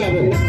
పాడుతున్నారు.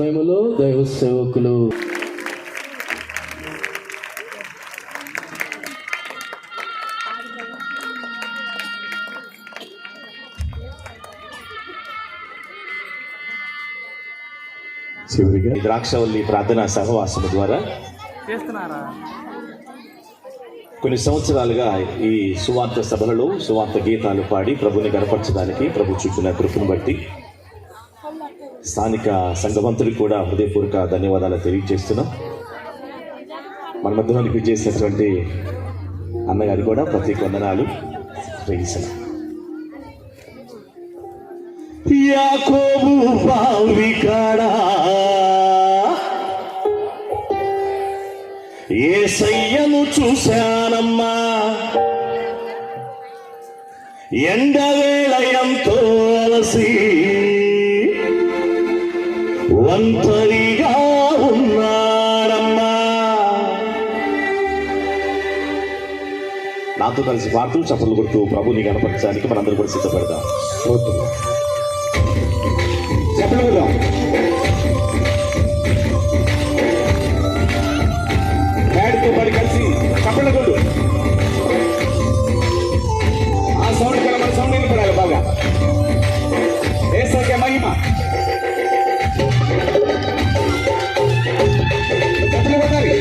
సమయంలో దైవ సేవకులు చివరిగా ద్రాక్షవల్లి ప్రార్థనా సహవాసము ద్వారా చేస్తున్నారా? కొన్ని సంవత్సరాలుగా ఈ సువార్త సభలలో సువార్త గీతాలు పాడి ప్రభుని కనపరచడానికి ప్రభు చూపిన కృపను బట్టి స్థానిక సంఘవంతుడికి కూడా హృదయపూర్వక ధన్యవాదాలు తెలియజేస్తున్నాం. మన మధ్యలోనికి చేసినటువంటి అన్నగారు కూడా ప్రత్యేక వందనాలు గ్రహించిన యాకోబు బావి కాడా యేసయ్యను చూశానమ్మా, ఎండవేళ ఎంతో అలసి ఒంటరిగా ఉన్నాడమ్మా. నాతో కలిసి పాడుతూ చప్పట్లు కొడుతూ ప్రభుని కనపరచడానికి మనందరూ కూడా సిద్ధపడదాం. చప్పట్లు కొడదాం. బ్యాడ్తో పడి కలిసి చప్పట్లు కొడు. ఆ సౌండ్ కల మన సౌండ్ వినపడాలి బాగా. యేసుకే మహిమ. చప్పట్లు కొట్టాలి.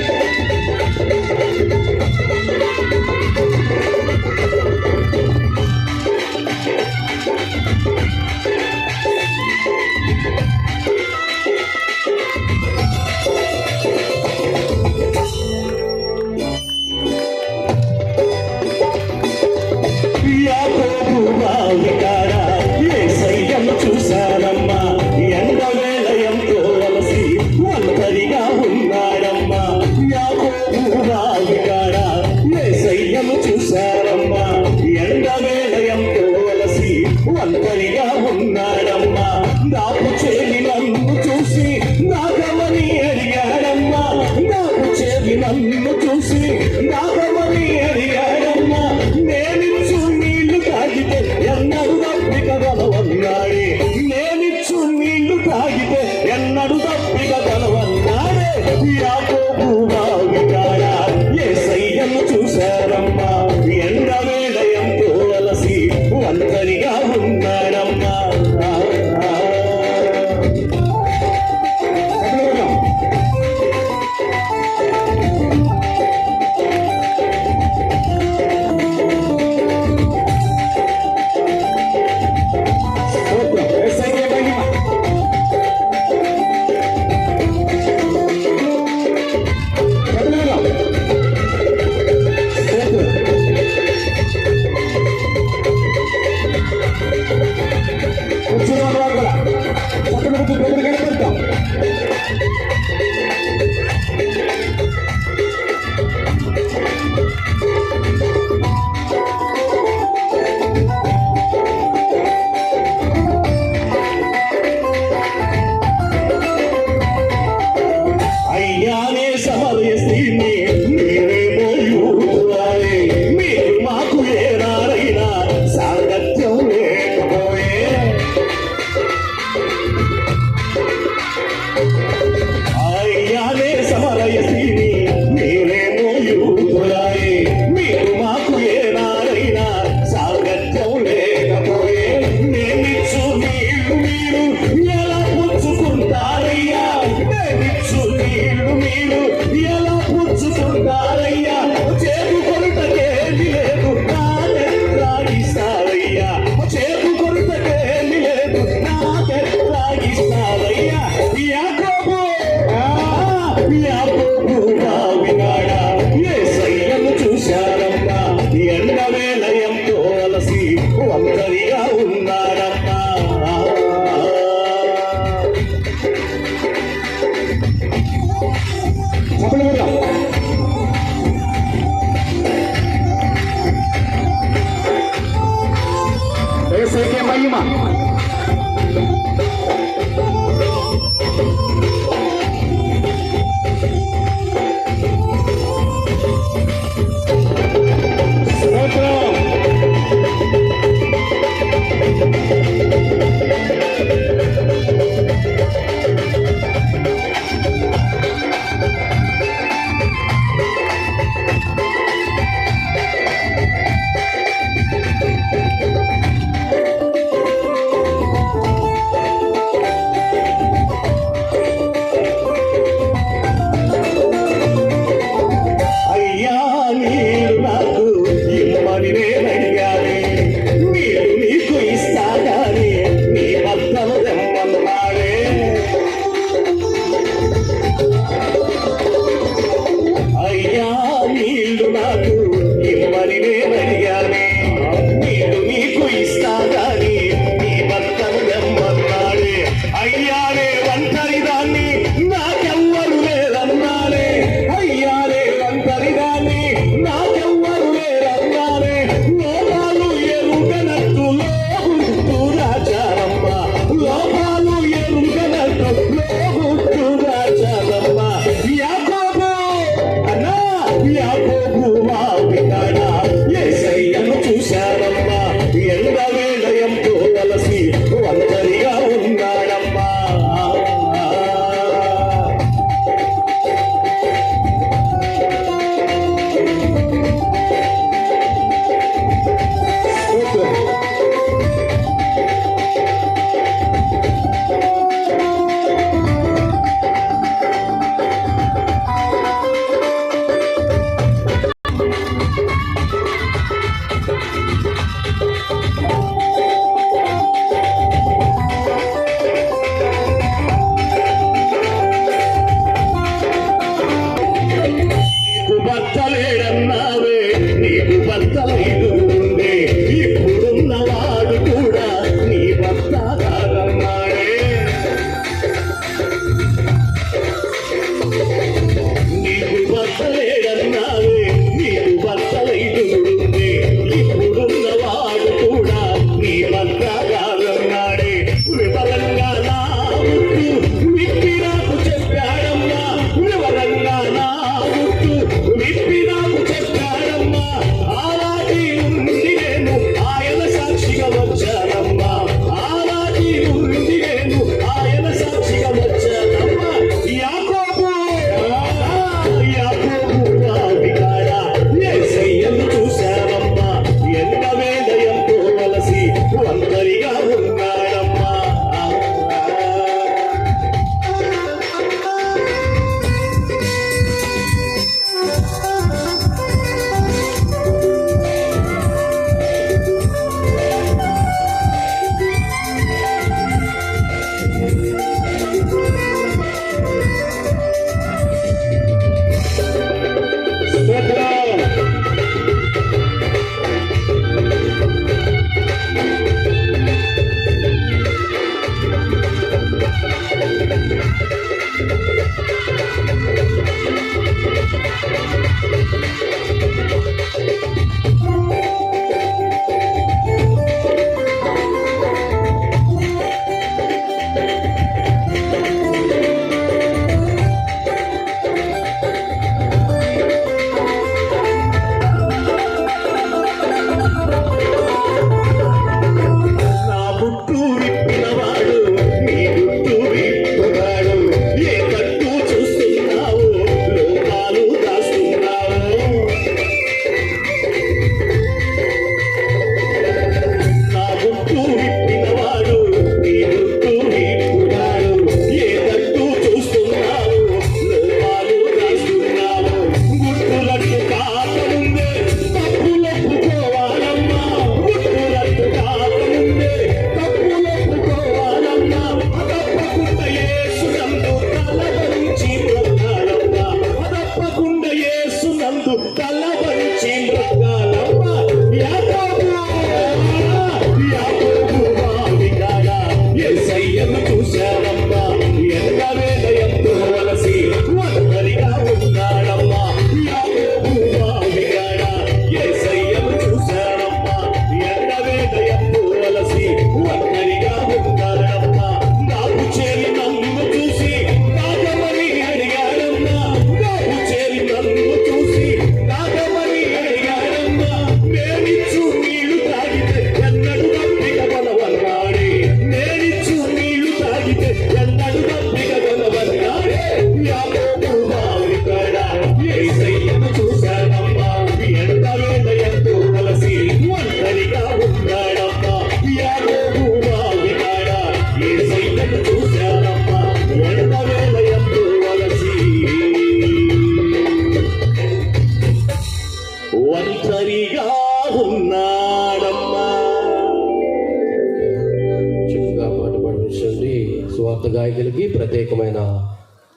గాయకులకి ప్రత్యేకమైన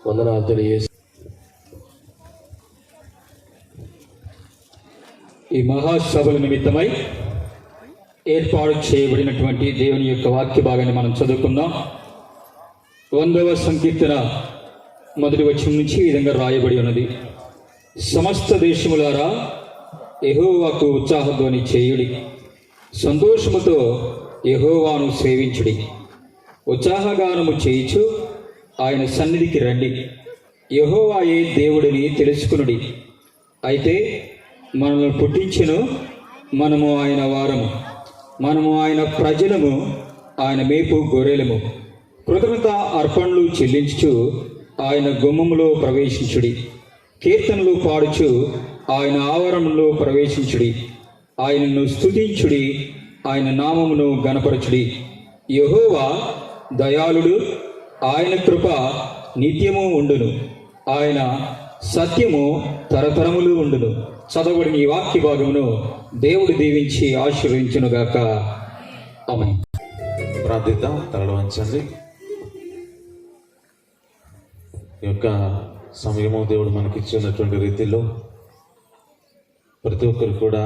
వందనాలు తెలియజేసి ఈ మహాసభల నిమిత్తమై ఏర్పాటు చేయబడినటువంటి దేవుని యొక్క వాక్య భాగాన్ని మనం చదువుకుందాం. 100వ సంకీర్తన మొదటి వచనం నుంచి ఈ విధంగా రాయబడి ఉన్నది. సమస్త దేశములారా యెహోవాకు ఉత్సాహధ్వని చేయుడి, సంతోషముతో యెహోవాను సేవించుడి. ఉత్సాహగానము చేయుచు ఆయన సన్నిధికి రండి. యెహోవాయే దేవుడిని తెలుసుకునుడి. అయితే మనల్ని పుట్టించెను, మనము ఆయన వారము, మనము ఆయన ప్రజలము, ఆయన మేపు గొర్రెలము. కృతజ్ఞత అర్పణలు చెల్లించుచు ఆయన గుమ్మములో ప్రవేశించుడి. కీర్తనలు పాడుచు ఆయన ఆవరణలో ప్రవేశించుడి. ఆయనను స్తుతించుడి, ఆయన నామమును గణపరచుడి. యెహోవా దయాళుడు, ఆయన కృప నిత్యము ఉండును, ఆయన సత్యము తరతరములు ఉండును. చదవబడిన ఈ వాక్య భాగమును దేవుడు దీవించి ఆశీర్వదించునుగాక. ఆమేన్. ప్రార్థిద్దాం. తలలు వంచండి. ఈ యొక్క సమయము దేవుడు మనకి ఇచ్చినటువంటి రీతిలో ప్రతి ఒక్కరు కూడా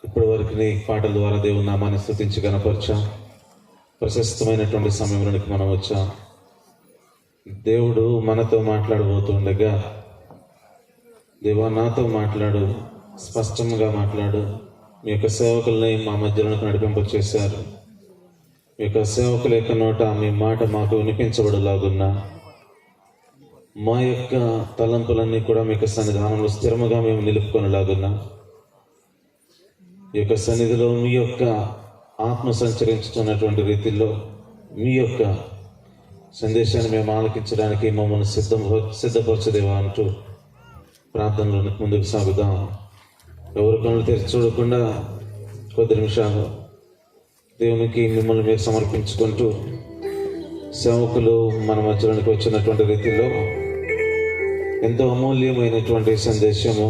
ఇప్పటి వరకు నీ పాటల ద్వారా దేవుని నామాన్ని స్తుతించి గణపరిచాం. ప్రశస్తమైనటువంటి సమయంలోనికి మనం వచ్చాం. దేవుడు మనతో మాట్లాడబోతుండగా, దేవా నాతో మాట్లాడు, స్పష్టంగా మాట్లాడు. మీ యొక్క సేవకుల్ని మా మధ్యలోకి నడిపింపచేశారు. మీ యొక్క సేవకుల యొక్క నోట మీ మాట మాకు వినిపించబడలాగున్నా మా యొక్క తలంపులన్నీ కూడా మీ యొక్క సన్నిధానంలో స్థిరముగా మేము నిలుపుకొనలాగున్నా, ఈ యొక్క సన్నిధిలో మీ యొక్క ఆత్మ సంచరించుతున్నటువంటి రీతిలో మీ యొక్క సందేశాన్ని మేము ఆలకించడానికి మమ్మల్ని సిద్ధపరచదేవా అంటూ ప్రార్థనలోనికి ముందుకు సాగుదాం. ఎవరు కళ్ళు తెరిచి చూడకుండా కొద్ది నిమిషాలు దేవునికి మిమ్మల్ని మీరు సమర్పించుకుంటూ సేవకులు మన మధ్యలోనికి వచ్చినటువంటి రీతిలో ఎంతో అమూల్యమైనటువంటి సందేశము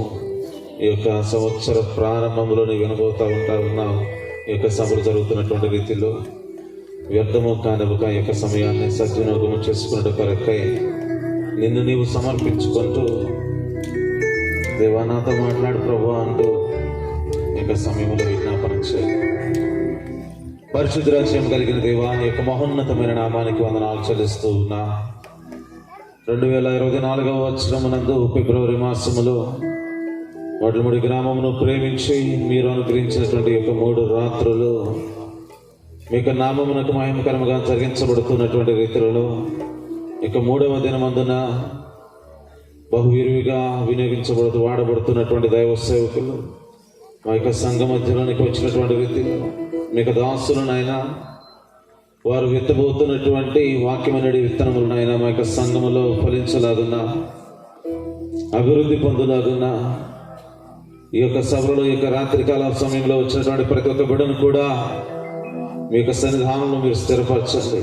ఈ యొక్క సంవత్సర ప్రారంభంలోనే వినబోతూ ఉన్నాం. ఈ యొక్క సభలు జరుగుతున్నటువంటి రీతిలో వ్యర్థము కానివ్వక ఈ యొక్క సమయాన్ని సద్వినియోగం చేసుకున్నట్టు కొరకై నిన్ను నీవు సమర్పించుకుంటూ, దేవా నాతో మాట్లాడు ప్రభు అంటూ ఈ యొక్క సమయంలో విజ్ఞాపన చేయి. పరిశుద్ధ రాజ్యం కలిగిన దేవా, నీ యొక్క మహోన్నతమైన నామానికి వందనాలు చెల్లిస్తూ ఉన్నా. 2024వ సంవత్సరమునందు ఫిబ్రవరి మాసములో వడ్లముడి గ్రామమును ప్రేమించి మీరు అనుగ్రహించినటువంటి యొక్క 3 రాత్రులు మీకు నామమునకు మహిమకరముగా జరిగించబడుతున్నటువంటి రీతిలో ఇక 3వ దినమందున బహువిరివిగా వాడబడుతున్నటువంటి దైవ సేవకులు మా యొక్క సంఘ మధ్యలోనికి వచ్చినటువంటి రీతిలో మీకు దాసులనైనా వారు విత్తబోతున్నటువంటి వాక్యమనేది విత్తనములనైనా మా యొక్క సంఘములో ఫలించలాగున్నా, అభివృద్ధి పొందలాగున్నా, ఈ యొక్క సభలో ఈ యొక్క రాత్రికాల సమయంలో వచ్చినటువంటి ప్రతి ఒక్క బిడ్డను కూడా మీ యొక్క సన్నిధానంలో మీరు స్థిరపరచండి.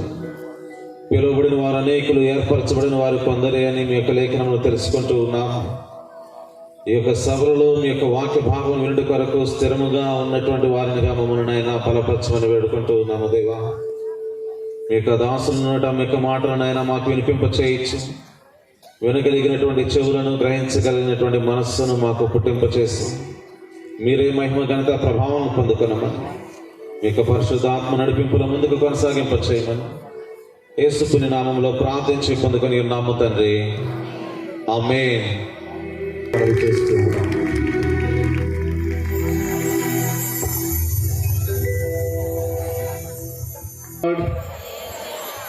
పిలువబడిన వారు అనేకులు, ఏర్పరచబడిన వారు కొందరే అని మీ యొక్క లేఖనంలో తెలుసుకుంటూ ఉన్నాము. ఈ యొక్క సభలలో మీ యొక్క వాక్య భాగం వినుడి కొరకు స్థిరముగా ఉన్నటువంటి వారినిగా మమ్మల్ని అయినా బలపరచమని వేడుకుంటూ ఉన్నాము. దేవా, మీ యొక్క దాసులను మీ యొక్క మాటలనైనా మాకు వినిపింప చేయొచ్చు. వినగలిగినటువంటి చెవులను, గ్రహించగలిగినటువంటి మనస్సును మాకు పుట్టింపచేసి మీరే మహిమ ఘనత ప్రభావం పొందుకున్నామని మీ యొక్క పరిశుద్ధాత్మ నడిపింపుల ముందుకు కొనసాగింప చేయమని యేసుని నామంలో ప్రార్థించి పొందుకొని ఉన్నాము తండ్రి. ఆమేన్.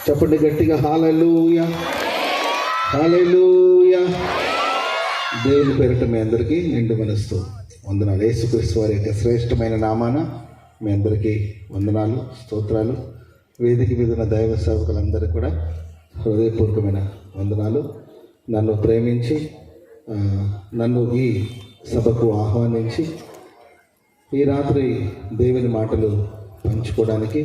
చెప్పండి గట్టిగా, హల్లెలూయా, హల్లెలూయా. దేవుని పేరిట మీ అందరికీ నిండు మనస్సు వందనాలు. యేసుక్రీస్తు వారి యొక్క శ్రేష్టమైన నామాన మీ అందరికీ వందనాలు, స్తోత్రాలు. వేదిక మీద ఉన్న దైవ సేవకులందరూ కూడా హృదయపూర్వకమైన వందనాలు. నన్ను ప్రేమించి నన్ను ఈ సభకు ఆహ్వానించి ఈ రాత్రి దేవుని మాటలు పంచుకోవడానికి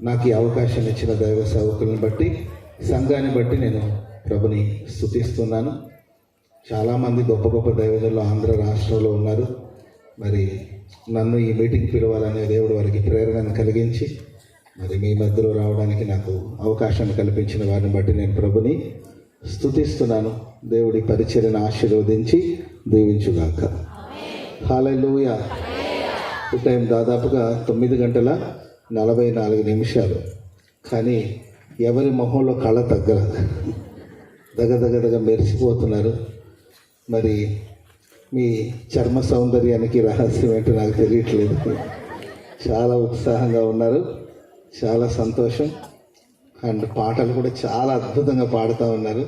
నాకు ఈ అవకాశం ఇచ్చిన దైవ సేవకులను బట్టి, సంఘాన్ని బట్టి నేను ప్రభుని స్తుతిస్తున్నాను. చాలామంది గొప్ప గొప్ప దైవజనులు ఆంధ్ర రాష్ట్రంలో ఉన్నారు. మరి నన్ను ఈ మీటింగ్ పిలవాలనే దేవుడు వారికి ప్రేరణను కలిగించి మరి మీ మధ్యలో రావడానికి నాకు అవకాశాన్ని కల్పించిన వారిని బట్టి నేను ప్రభుని స్తుతిస్తున్నాను. దేవుడి పరిచర్యను ఆశీర్వదించి దీవించుగాక. హల్లెలూయా. ఈ టైం దాదాపుగా 9:44 కానీ ఎవరి మొహంలో కళ దగ్గర మెరిసిపోతున్నారు. మరి మీ చర్మ సౌందర్యానికి రహస్యం ఏంటో నాకు తెలియట్లేదు. చాలా ఉత్సాహంగా ఉన్నారు, చాలా సంతోషం. అండ్ పాటలు కూడా చాలా అద్భుతంగా పాడుతూ ఉన్నారు.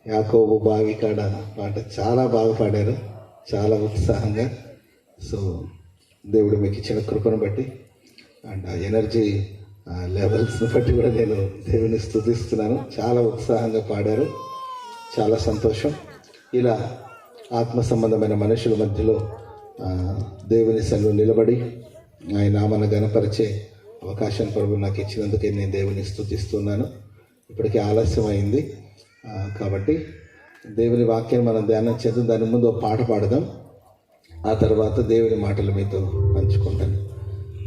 యాకోబు బావి కాడ పాట చాలా బాగా పాడారు, చాలా ఉత్సాహంగా. సో దేవుడు మీకు ఇచ్చిన కృపను బట్టి అండ్ ఆ ఎనర్జీ లెవెల్స్ని బట్టి కూడా నేను దేవుని స్తుతిస్తున్నాను. చాలా ఉత్సాహంగా పాడారు, చాలా సంతోషం. ఇలా ఆత్మ సంబంధమైన మనుషుల మధ్యలో దేవుని సన్నిధిలో నిలబడి ఆయన నామన గణపరిచే అవకాశాన్ని ప్రభు నాకు ఇచ్చినందుకే నేను దేవుని స్తుతిస్తున్నాను. ఇప్పటికీ ఆలస్యం అయింది కాబట్టి దేవుని వాక్యాన్ని మనం ధ్యానం చేద్దాం. దాని ముందు ఒక పాట పాడదాం, ఆ తర్వాత దేవుని మాటలు మీతో పంచుకుంటాను.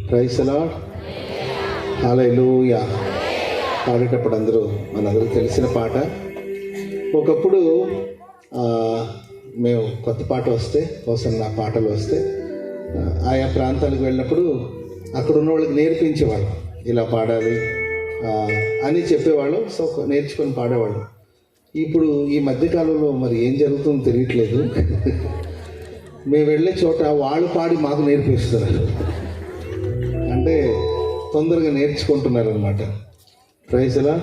Praise the lord. హల్లెలూయా. పాడేటప్పుడు మనందరికీ తెలిసిన పాట. ఒకప్పుడు మేము కొత్త పాట వస్తే హోసన్నా పాటలు వస్తే ఆయా ప్రాంతాలకు వెళ్ళినప్పుడు అక్కడ ఉన్న వాళ్ళకి నేర్పించేవాళ్ళం, ఇలా పాడాలి అని చెప్పేవాళ్ళం. సో నేర్చుకొని పాడేవాళ్ళం. ఇప్పుడు ఈ మధ్యకాలంలో మరి ఏం జరుగుతుందో తెలియట్లేదు. మేము వెళ్ళే చోట వాళ్ళు పాడి మాకు నేర్పిస్తున్నారు, అంటే తొందరగా నేర్చుకుంటున్నారు అనమాట. ప్రైజ్లా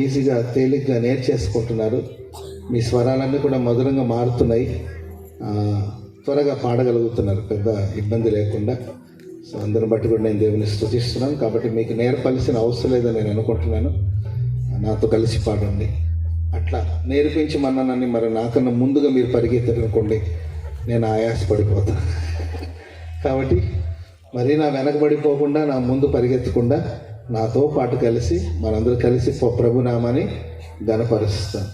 ఈజీగా తేలిగ్గా నేర్చేసుకుంటున్నారు. మీ స్వరాలన్నీ కూడా మధురంగా మారుతున్నాయి, త్వరగా పాడగలుగుతున్నారు పెద్ద ఇబ్బంది లేకుండా. సో అందరిని బట్టి కూడా నేను దేవుని స్తుతిస్తున్నాను. కాబట్టి మీకు నేర్పాల్సిన అవసరం లేదని నేను అనుకుంటున్నాను. నాతో కలిసి పాడండి. అట్లా నేర్పించమన్నానని మరి నాకన్నా ముందుగా మీరు పరిగెత్తారనుకోండి, నేను ఆయాసపడిపోతాను. కాబట్టి మరి నా వెనకబడిపోకుండా, నా ముందు పరిగెత్తకుండా నాతో పాటు కలిసి మనందరూ కలిసి ప్రభునామాన్ని ఘనపరుస్తాం.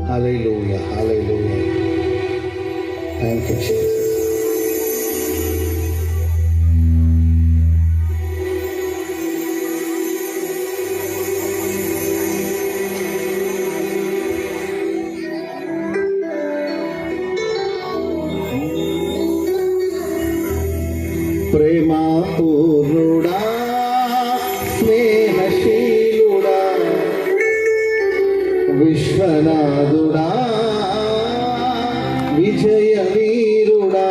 Hallelujah, hallelujah. Thank you Jesus. ప్రేమ పూర్ణుడా, స్నేహశీలుడా, విశ్వనాథుడా, విజయ వీరుడా,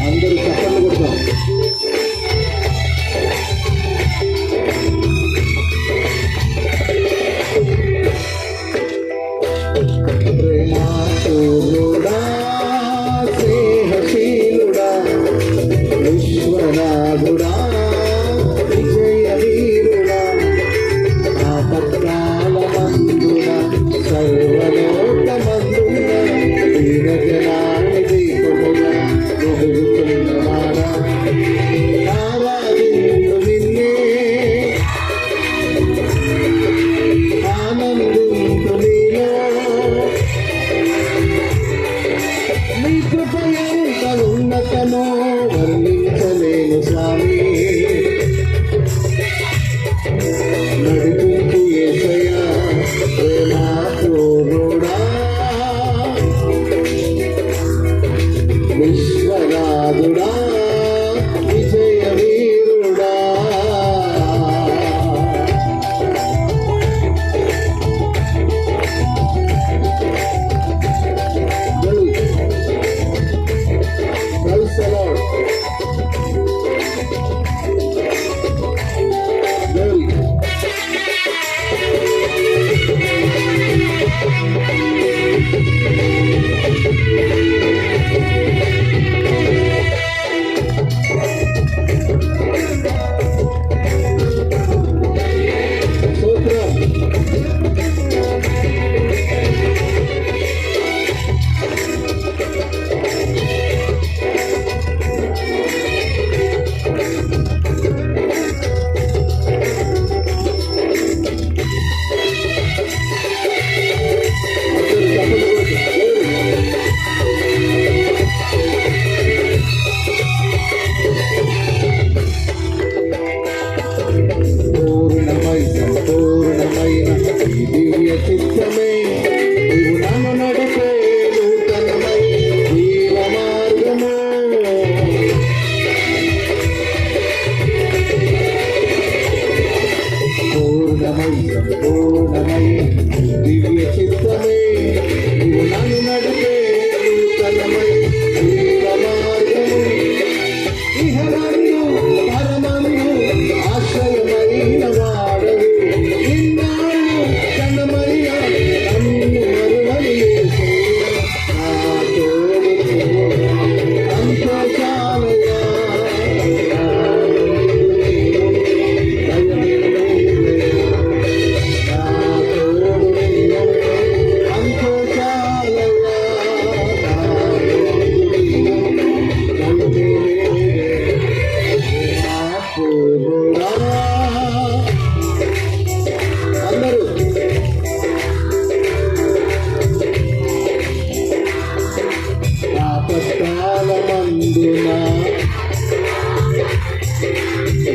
అందరూ చప్పట్లు కొడతాం. ప్రేమాపూర్ణుడా, స్నేహశీలుడా, విశ్వనాథుడా, విజయ వీరుడా, ఆపత్కాల మందున సర్వలోకమందున దీనజనాన్ని దీపముగా వెలుగుతున్నవాడా, ఆరాధించు నిన్నే, ఆనందించు నీలో, నీ కృప ఎంత ఉన్నతమో వర్ణించలేను స్వామి.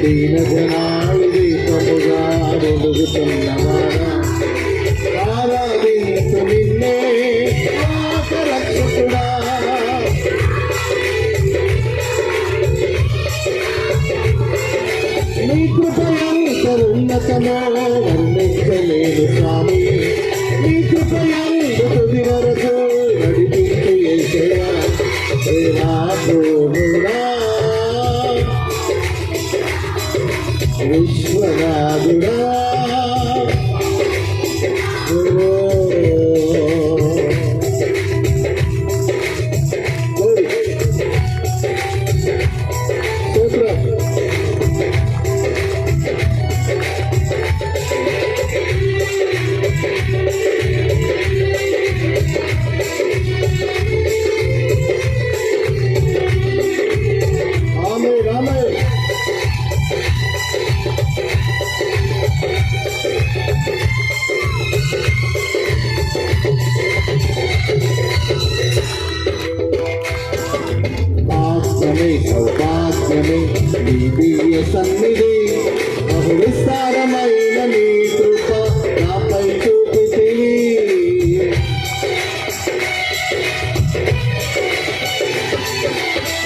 దీన జనాలు దీపముగా వెలుగుతున్నవాడా ఆరాధించు నిన్నే రక్షకుడా నీ కృపయంత ఉన్నతమో వర్ణించలేను స్వామి నీ కృపయంత తుది వరకు నడిపించు యేసయ్యా ప్రేమాపూర్ణుడా విశ్వనాథుడా సౌభాగ్యమే నీ దివ్య సన్నిధి బహు విస్తారమైన నీ కృప నాపై చూపితివి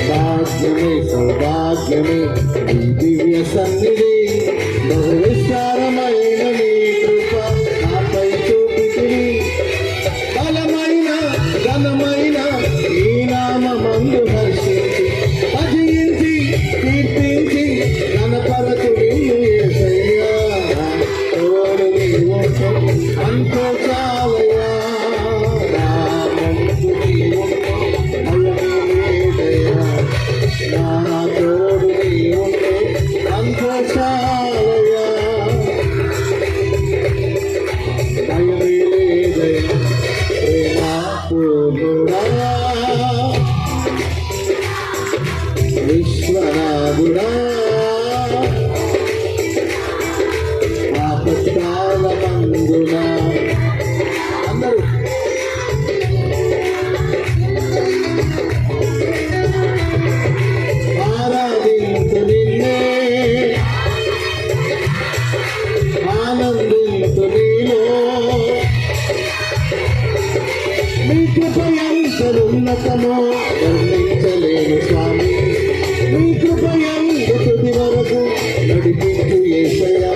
భాగ్యమే సౌభాగ్యమే నీ దివ్య సన్నిధి బహు విస్తారమైన నీ కృప నాపై చూపితివి బలమైన ఘనమైన ఈ నామమందు హర్షించి అజయించి కీర్తించి గణపరచు నిన్ను యేసయ్యా తోడు నీవు అంతో చాలయ్యా నా ముందు నీవు భయమేదయ్యా నా తోడు నీవు అంతో చాలయ్యా భయమేదయ్యా ప్రేమాపూర్ణుడా విశ్వనాథుడా ఆపత్కాలమందున అందరూ ఆరాధించు నిన్నే ఆనందించు నీలో నీ కృపయంతరున్నతమో వర్ణించలేను స్వామి నీ కృపయందు తుది వరకు నడిపించు యేసయ్యా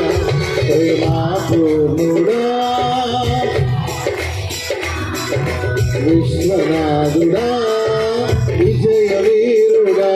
ప్రేమాపూర్ణుడా విశ్వనాథుడా విజయ వీరుడా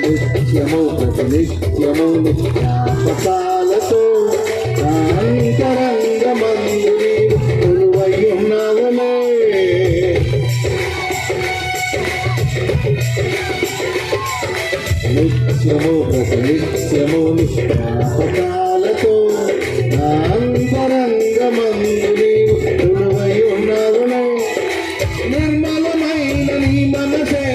నిత్యము ప్రతినిత్యము నిత్యాపకాలతో అంతరంగమందు నీవు కొలువై ఉన్నావులే నిత్యము ప్రతినిత్యము నిత్యాపకాలతో అంతరంగమందు నీవు కొలువై ఉన్నావులే నిర్మలమైన నీ మనసే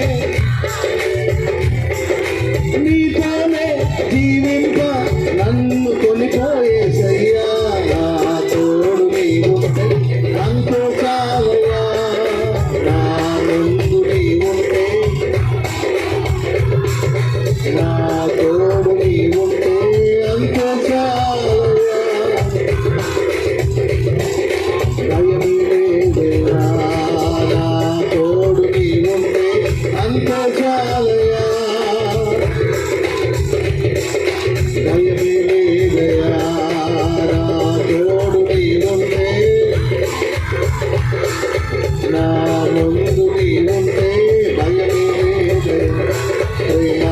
నీతోనే జీవింప నన్ను కొనిపోయేసయ్యా నా తోడు నీవుంటే అంతో చాలయ్యా నా ముందు నీవుంటే నా తోడు నీవుంటే అంతో చాలయ్యా భయం లేదయ్యా నా తోడు నీవుంటే అంతో చాలయ్యా తోడు నీవుంటే నా ముందు నీవుంటే భయమే ప్రేమ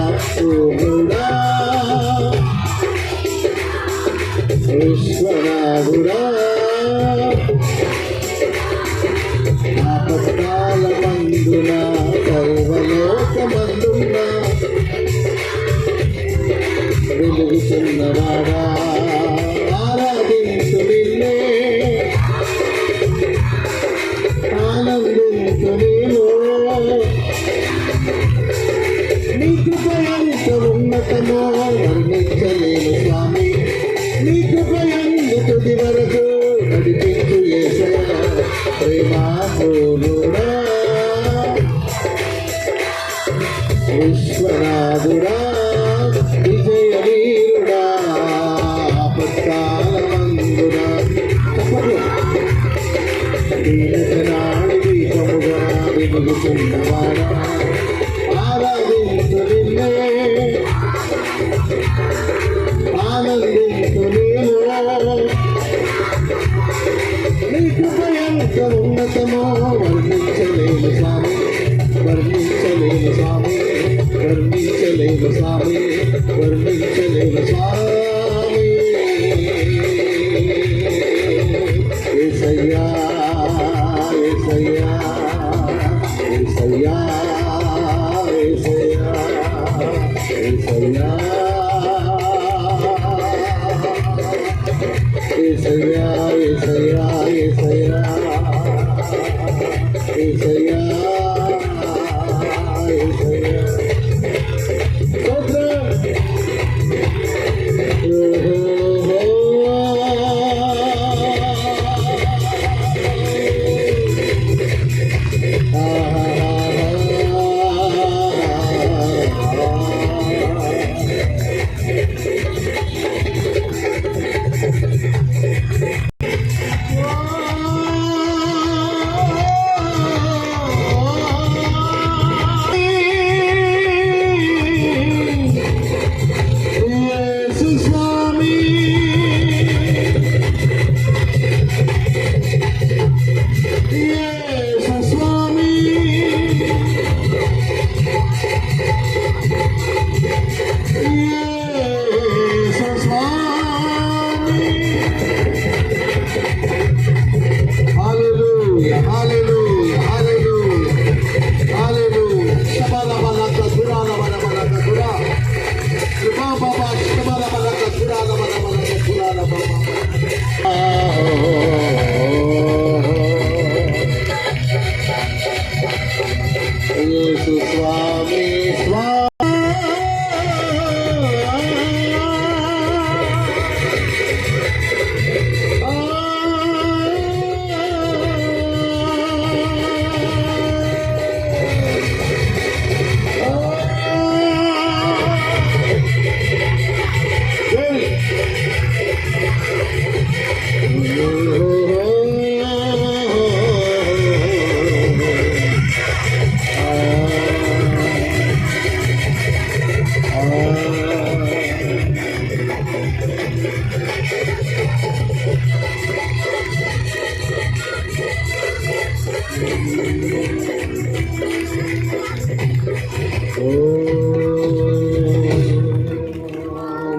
నీ కృప ఎంత ఉన్నతమో వర్ణించలేను స్వామి, నీ కృప ఎంత తుది వరకు నడిపించు యేసయ్యా ప్రేమాపూర్ణుడా, విశ్వనాథుడా, విజయ వీరుడా, ఆపత్కాలమందునా దీనజనాడి దీపముగా వెలుగుతున్నవాడా, ఆరాధించు నిన్నే, ఆనందించు నీలో, నీ కృప ఎంత ఉన్నతమో వర్ణించలేను స్వామి, వర్ణించలేను స్వామి, వర్ణించలేను స్వామి, వర్ణించలేను స్వామి. యేసయ్యా యేసయ్యా యేసయ్యా యేసయ్యా యేసయ్యా యేసయ్యా యేసయ్యా యేసయ్యా యేసయ్యా యేసయ్యా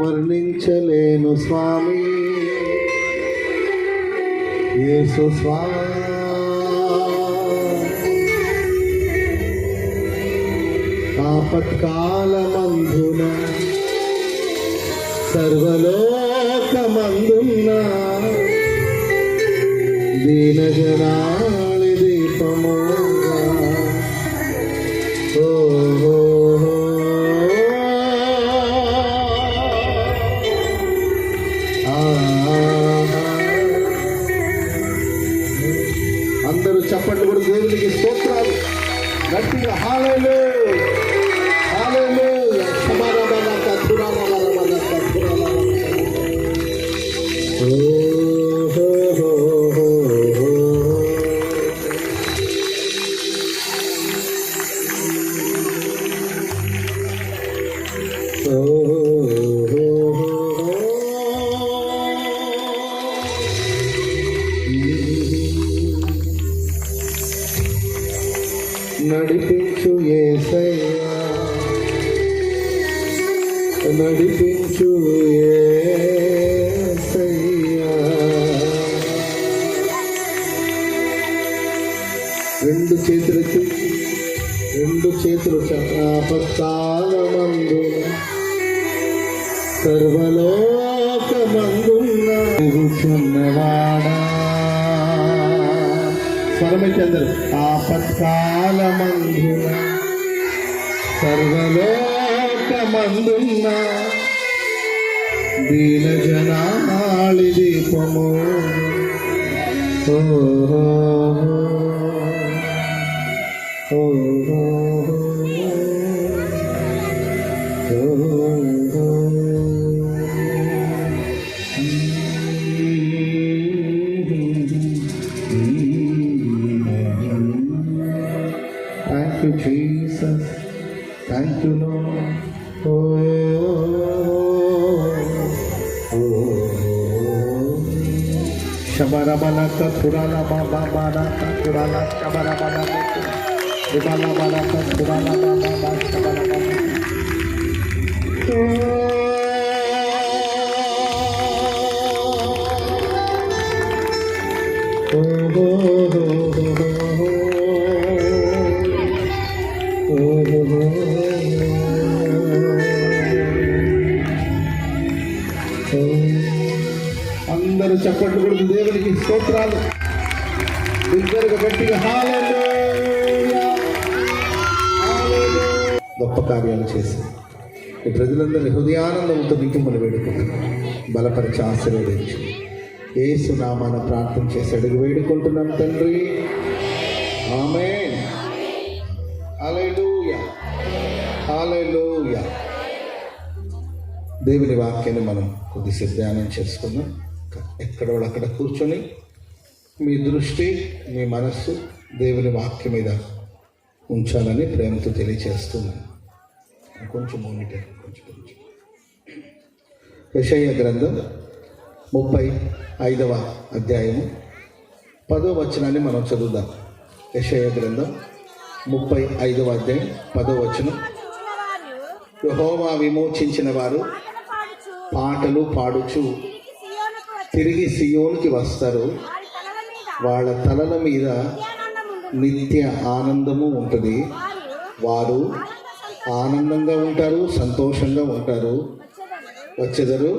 వర్ణించలేను స్వామి యేసు స్వామి, ఆపత్కాలమందున సర్వలోకమందున్న దీనజనాళి దీపముగా అందరూ చప్పట్లు కూడా దేవునికి స్తోత్రాలు గట్టిగా హల్లెలూయా హల్లెలూయా సమారాధన కత్తురాల వలన కత్తురాల నడిపించు యేసయ్యా, నడిపించు యేసయ్యా. రెండు చేతులు ఆపత్కాలమందున సర్వలోకమందున్న కూర్చున్నవాడా, స్వరమైతే అందరు ఆపత్కాలమందున సర్వలో లోకమందున్న దీన జనాళి దీపము ఓ ఓ Thank you, Jesus. Thank you, Lord. Shabara balaka purala baba balaka purala shabara balaka purala balaka purala baba shabara balaka. అందరూ చప్పట్లు కొడుతూ దేవునికి స్తోత్రాలు. ఇద్దరు గట్టిగా హల్లెలూయా హల్లెలూయా. గొప్ప కార్యాలు చేసి ఈ ప్రజలందరి హృదయానందంతో నింపుమని వేడుకుంటున్నాం. బలపరిచి ఆశీర్వదించి యేసు నామాన ప్రార్థన చేసి అడిగి వేడుకుంటున్నాం తండ్రి. ఆమేన్. హల్లెలూయా హల్లెలూయా. దేవుని వాక్యాన్ని మనం కొద్దిసేపు ధ్యానం చేసుకుందాం. ఎక్కడో అక్కడ కూర్చొని మీ దృష్టి మీ మనస్సు దేవుని వాక్యం మీద ఉంచాలని ప్రేమతో తెలియచేస్తున్నాను. కొంచెం మోనిటర్ కొంచెం యెషయా గ్రంథం 35వ అధ్యాయము 10వ వచనాన్ని మనం చదువుదాం. యెషయా గ్రంథం 35వ అధ్యాయం 10వ వచనం. యెహోవా విమోచించిన వారు పాటలు పాడుచు తిరిగి సియోనుకి వస్తారు. వాళ్ళ తలల మీద నిత్య ఆనందము ఉంటుంది. వారు ఆనందంగా ఉంటారు, సంతోషంగా ఉంటారు. వచ్చెదరు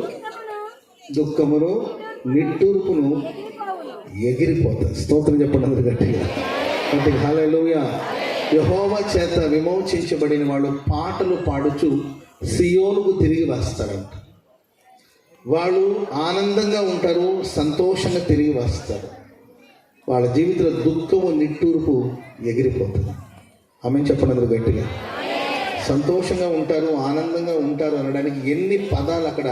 దుఃఖమును నిట్టూర్పును ఎగిరిపోతారు. స్తోత్రం చెప్పండి అందరు గట్టిగా గట్టిగా హల్లెలూయా. యెహోవా చేత విమోచించబడిన వాళ్ళు పాటలు పాడుచు సియోనుకు తిరిగి వస్తారంట. వాళ్ళు ఆనందంగా ఉంటారు, సంతోషంగా తిరిగి వస్తారు. వాళ్ళ జీవితంలో దుఃఖము నిట్టూర్పు ఎగిరిపోతుంది. ఆమె చెప్పండి గట్టిగా. సంతోషంగా ఉంటారు, ఆనందంగా ఉంటారు అనడానికి ఎన్ని పదాలు అక్కడ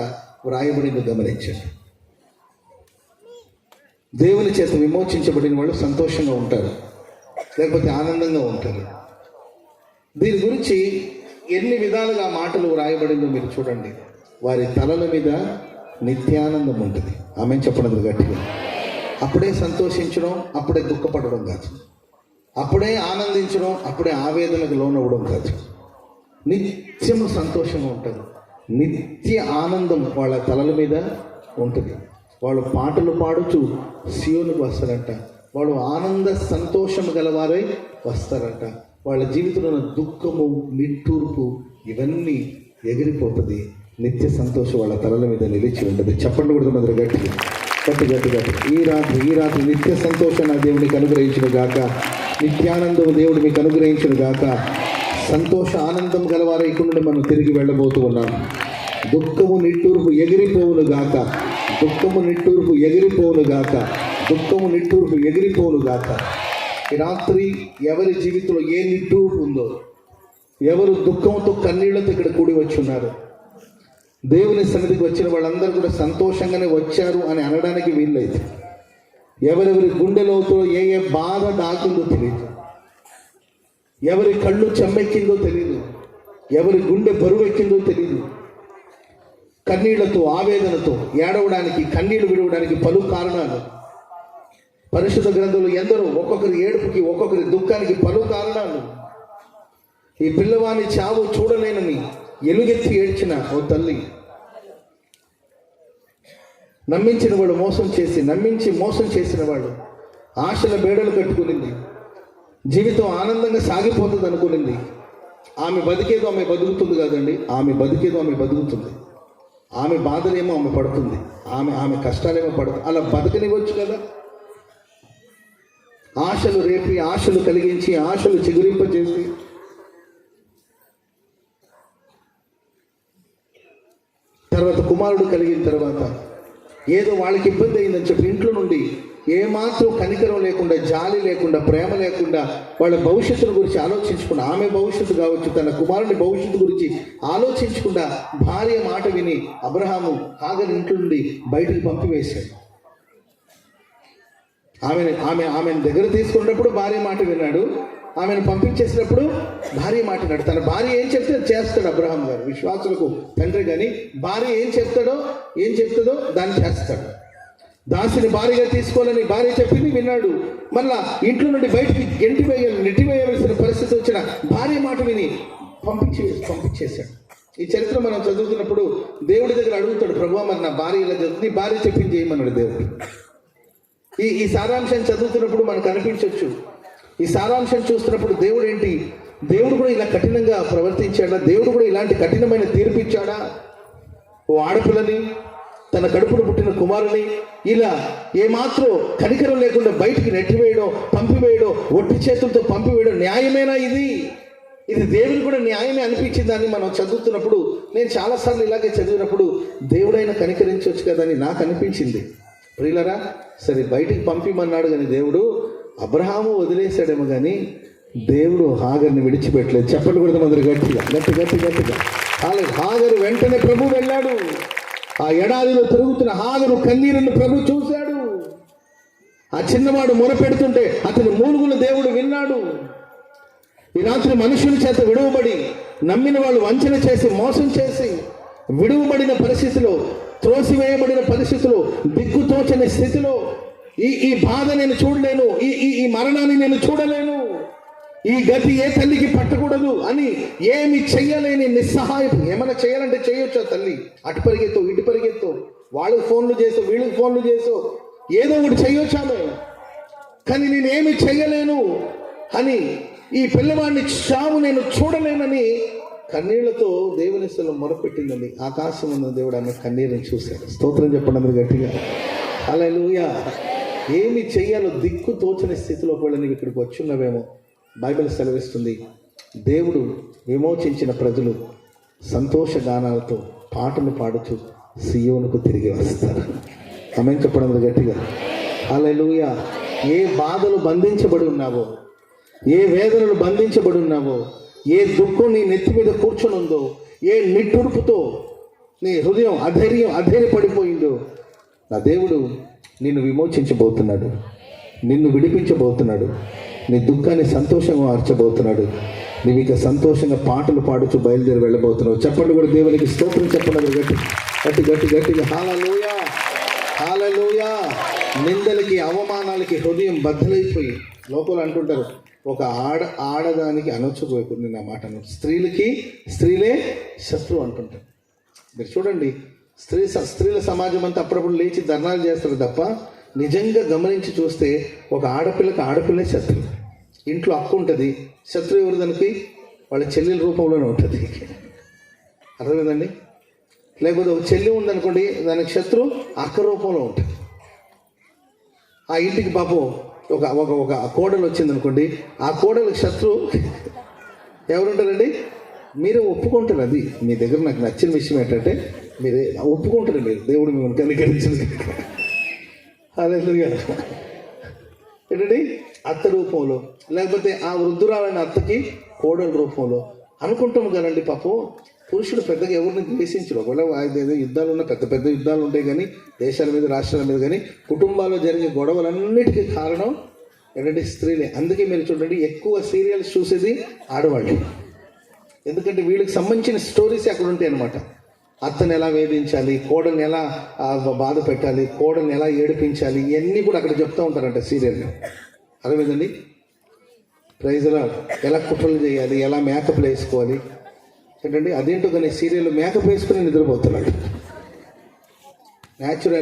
వ్రాయబడిందో గమనించండి. దేవుని చేత విమోచించబడిన వాళ్ళు సంతోషంగా ఉంటారు, లేకపోతే ఆనందంగా ఉంటారు. దీని గురించి ఎన్ని విధాలుగా మాటలు వ్రాయబడిందో మీరు చూడండి. వారి తలల మీద నిత్యానందం ఉంటుంది. ఆమె చెప్పడం గట్టిగా. అప్పుడే సంతోషించడం, అప్పుడే దుఃఖపడడం కాదు. అప్పుడే ఆనందించడం, అప్పుడే ఆవేదనకు లోనవ్వడం కాదు. నిత్యము సంతోషంగా ఉంటారు. నిత్య ఆనందం వాళ్ళ తలల మీద ఉంటుంది. వాళ్ళు పాటలు పాడుచు సియోనుకు వస్తారంట. వాళ్ళు ఆనంద సంతోషం గలవారై వస్తారంట. వాళ్ళ జీవితంలో దుఃఖము నిట్టూర్పు ఇవన్నీ ఎగిరిపోతుంది. నిత్య సంతోషం వాళ్ళ తలల మీద నిలిచి ఉంటుంది. చెప్పండి కూడా మొదలు గట్టి గట్టి గట్టి గట్టి. ఈ రాత్రి నిత్య సంతోషం నా దేవునికి అనుగ్రహించును గాక. నిత్యానందం దేవుడు మీకు అనుగ్రహించును గాక. సంతోష ఆనందం గలవారు ఇక్కడ మనం తిరిగి వెళ్ళబోతూ ఉన్నాం. దుఃఖము నిట్టూర్పు ఎగిరిపోవును గాక. దుఃఖము నిట్టూర్పు ఎగిరిపోవును గాక. దుఃఖము నిట్టూర్పు ఎగిరిపోవును గాక. ఈ రాత్రి ఎవరి జీవితంలో ఏ నిట్టూర్పు ఉందో, ఎవరు దుఃఖంతో కన్నీళ్లతో ఇక్కడ కూడి వచ్చి ఉన్నారు, దేవుని సన్నిధికి వచ్చిన వాళ్ళందరూ కూడా సంతోషంగానే వచ్చారు అని అనడానికి వీల్లేదు. ఎవరెవరి గుండెలోతో ఏ ఏ బాధ దాకుందో తెలియదు, ఎవరి కళ్ళు చెమ్మెక్కిందో తెలియదు, ఎవరి గుండె బరువెక్కిందో తెలియదు. కన్నీళ్లతో ఆవేదనతో ఏడవడానికి, కన్నీళ్లు విడవడానికి పలు కారణాలు. పరిశుద్ధ గ్రంథంలో ఎందరో ఒక్కొక్కరి ఏడుపుకి, ఒక్కొక్కరి దుఃఖానికి పలు కారణాలు. ఈ పిల్లవాని చావు చూడలేనని ఎలుగెత్తి ఏడ్చిన ఓ తల్లి, నమ్మించిన వాడు మోసం చేసి, నమ్మించి మోసం చేసిన వాడు ఆశల బేడలు కట్టుకునింది. జీవితం ఆనందంగా సాగిపోతుంది అనుకునింది. ఆమె బతికేదో ఆమె బతుకుతుంది కాదండి, ఆమె బతికేదో ఆమె బతుకుతుంది. ఆమె బాధలేమో ఆమె పడుతుంది, ఆమె కష్టాలేమో పడుతుంది. అలా బతకనివ్వచ్చు కదా. ఆశలు రేపి, ఆశలు కలిగించి, ఆశలు చిగురింపజేసి తర్వాత కుమారుడు కలిగిన తర్వాత ఏదో వాళ్ళకి ఇబ్బంది అయిందని చెప్పి ఇంట్లో నుండి ఏమాత్రం కనికరం లేకుండా, జాలి లేకుండా, ప్రేమ లేకుండా, వాళ్ళ భవిష్యత్తుల గురించి ఆలోచించకుండా, ఆమె భవిష్యత్తు కావచ్చు, తన కుమారుని భవిష్యత్తు గురించి ఆలోచించకుండా భార్య మాట విని అబ్రహాము హాగరు ఇంట్లో నుండి బయటికి పంపివేశాడు. ఆమెను దగ్గర తీసుకున్నప్పుడు భార్య మాట విన్నాడు, ఆమెను పంపించేసినప్పుడు భార్య మాట విన్నాడు. తన భార్య ఏం చెప్తే చేస్తాడు అబ్రహాం గారు, విశ్వాసులకు తండ్రి. కానీ భార్య ఏం చెప్తుందో దాన్ని చేస్తాడు. దాసిని భార్యగా తీసుకోవాలని భార్య చెప్పింది, విన్నాడు. మళ్ళా ఇంట్లో నుండి బయటికి నెట్టివేయవలసిన పరిస్థితి వచ్చిన భార్య మాట విని పంపించేశాడు. ఈ చరిత్ర మనం చదువుతున్నప్పుడు దేవుడి దగ్గర అడుగుతాడు, ప్రభువా మరి నా భార్య ఇలా జరుగుతుంది, నీ భార్య చెప్పింది చేయమన్నాడు దేవుడు. ఈ సారాంశం చదువుతున్నప్పుడు మనకు అనిపించవచ్చు, ఈ సారాంశం చూస్తున్నప్పుడు దేవుడు కూడా ఇలా కఠినంగా ప్రవర్తించాడా? దేవుడు కూడా ఇలాంటి కఠినమైన తీర్పు ఇచ్చాడా? ఓ ఆడపిల్లని, తన కడుపును పుట్టిన కుమారుని ఇలా ఏమాత్రం కనికరం లేకుండా బయటికి నెట్టివేయడం, పంపివేయడం, ఒట్టి చేతులతో పంపివేయడం న్యాయమేనా? ఇది దేవుడు కూడా న్యాయమే అనిపించిందని మనం చదువుతున్నప్పుడు, నేను చాలాసార్లు ఇలాగే చదివినప్పుడు దేవుడైనా కనికరించవచ్చు కదా అని నాకు అనిపించింది. ప్రియులరా, సరే బయటికి పంపిమన్నాడు కానీ దేవుడు అబ్రహాము వదిలేశాడేమో కానీ దేవుడు హాగర్ని విడిచిపెట్టలేదు. చెప్పలు కూడా మందరు గట్టిగా హాగరు వెంటనే ప్రభు వెళ్ళాడు. ఆ ఎడారిలో తిరుగుతున్న హాగరు కన్నీరును ప్రభు చూశాడు. ఆ చిన్నవాడు మొరపెడుతుంటే అతని మూలుగుల దేవుడు విన్నాడు. ఈ రాత్రి మనుషుల చేత విడువబడి, నమ్మిన వాళ్ళు వంచన చేసి, మోసం చేసి, విడువబడిన పరిస్థితిలో, త్రోసివేయబడిన పరిస్థితిలో, దిక్కుతోచని స్థితిలో, ఈ బాధ నేను చూడలేను, ఈ మరణాన్ని నేను చూడలేను, ఈ గతి ఏ తల్లికి పట్టకూడదు అని ఏమి చెయ్యలేని నిస్సహాయం. ఏమైనా చేయాలంటే చేయొచ్చా తల్లి? అటు పరిగెత్తు, ఇటు పరిగెత్తు, వాళ్ళకి ఫోన్లు చేసో, వీళ్ళకి ఫోన్లు చేసో, ఏదో ఒకటి చెయ్యొచ్చాను, కానీ నేనేమి చెయ్యలేను అని, ఈ పిల్లవాడిని చావు నేను చూడలేనని కన్నీళ్లతో దేవుని స్థలం మొరపెట్టిందండి. ఆకాశం ఉన్న దేవుడు ఆమె కన్నీరుని చూశాడు. స్తోత్రం చెప్పండి అందరూ గట్టిగా. హల్లెలూయా. ఏమి చెయ్యాలో దిక్కు తోచని స్థితిలో కూడా నీవు ఇక్కడికి వచ్చున్నవేమో బైబిల్ సెలవిస్తుంది. దేవుడు విమోచించిన ప్రజలు సంతోష గానాలతో పాటలు పాడుతూ సియోనుకు తిరిగి వస్తారు. ఆమేన్ చెప్పండి అందరూ గట్టిగా. హల్లెలూయా. ఏ బాధలు బంధించబడి ఉన్నావో, ఏ వేదనలు బంధించబడి ఉన్నావో, ఏ దుఃఖం నీ నెత్తి మీద కూర్చొని ఉందో, ఏ నిట్టూర్పుతో నీ హృదయం అధైర్యపడిపోయిందో, నా దేవుడు నిన్ను విమోచించబోతున్నాడు, నిన్ను విడిపించబోతున్నాడు, నీ దుఃఖాన్ని సంతోషంగా మార్చబోతున్నాడు. నీవు ఇక సంతోషంగా పాటలు పాడుతూ బయలుదేరి వెళ్ళబోతున్నావు. చెప్పండి కూడా దేవునికి స్తోత్రం చెప్పండి గట్టిగా. హల్లెలూయా, హల్లెలూయా. నిందలకి, అవమానాలకి హృదయం బద్దలైపోయి, లోపల అంటుంటారు, ఒక ఆడదానికి అనొచ్చుకోకు, నేను ఆ మాట స్త్రీలే శత్రువు అంటుంటారు. మీరు చూడండి, స్త్రీల సమాజం అంతా అప్పుడప్పుడు లేచి ధర్నాలు చేస్తారు తప్ప నిజంగా గమనించి చూస్తే ఒక ఆడపిల్లే శత్రువు. ఇంట్లో అక్క ఉంటుంది, శత్రువు ఎవరు దానికి? వాళ్ళ చెల్లెల రూపంలోనే ఉంటుంది. అర్థమైందండి? లేకపోతే ఒక చెల్లి ఉందనుకోండి, దానికి శత్రువు అక్క రూపంలో ఉంటుంది. ఆ ఇంటికి పాపం ఒక కోడలు వచ్చిందనుకోండి, ఆ కోడలకు శత్రువు ఎవరుంటారండి? మీరే ఒప్పుకుంటారు. అది మీ దగ్గర నాకు నచ్చిన విషయం ఏంటంటే మీరే ఒప్పుకుంటారు. మీరు దేవుడు మిమ్మల్ని కనికరించింది. హల్లెలూయా. ఏంటండి? అత్త రూపంలో, లేకపోతే ఆ వృద్ధురాలైన అత్తకి కోడల రూపంలో అనుకుంటాము కదండి. పాపం పురుషుడు పెద్దగా ఎవరిని ద్వేషించరు. ఒకవేళ ఏదో యుద్ధాలు ఉన్న పెద్ద యుద్ధాలు ఉంటాయి కానీ, దేశాల మీద, రాష్ట్రాల మీద, కానీ కుటుంబాల్లో జరిగే గొడవలన్నిటికీ కారణం ఏంటంటే స్త్రీలే. అందుకే మీరు చూడండి, ఎక్కువ సీరియల్స్ చూసేది ఆడవాళ్ళు. ఎందుకంటే వీళ్ళకి సంబంధించిన స్టోరీస్ అక్కడ ఉంటాయి అన్నమాట. అత్తని ఎలా వేధించాలి, కోడల్ని ఎలా బాధ పెట్టాలి, కోడల్ని ఎలా ఏడిపించాలి, ఇవన్నీ కూడా అక్కడ చెప్తూ ఉంటారంట సీరియల్లో. అర్థమైందండి? Praise lord. ఎలా కుట్రలు చేయాలి, ఎలా మేకప్లు వేసుకోవాలి. ఏంటండి? అదేంటో కానీ సీరియల్ మేకప్ వేసుకుని నిద్రపోతున్నాడు. న్యాచురల్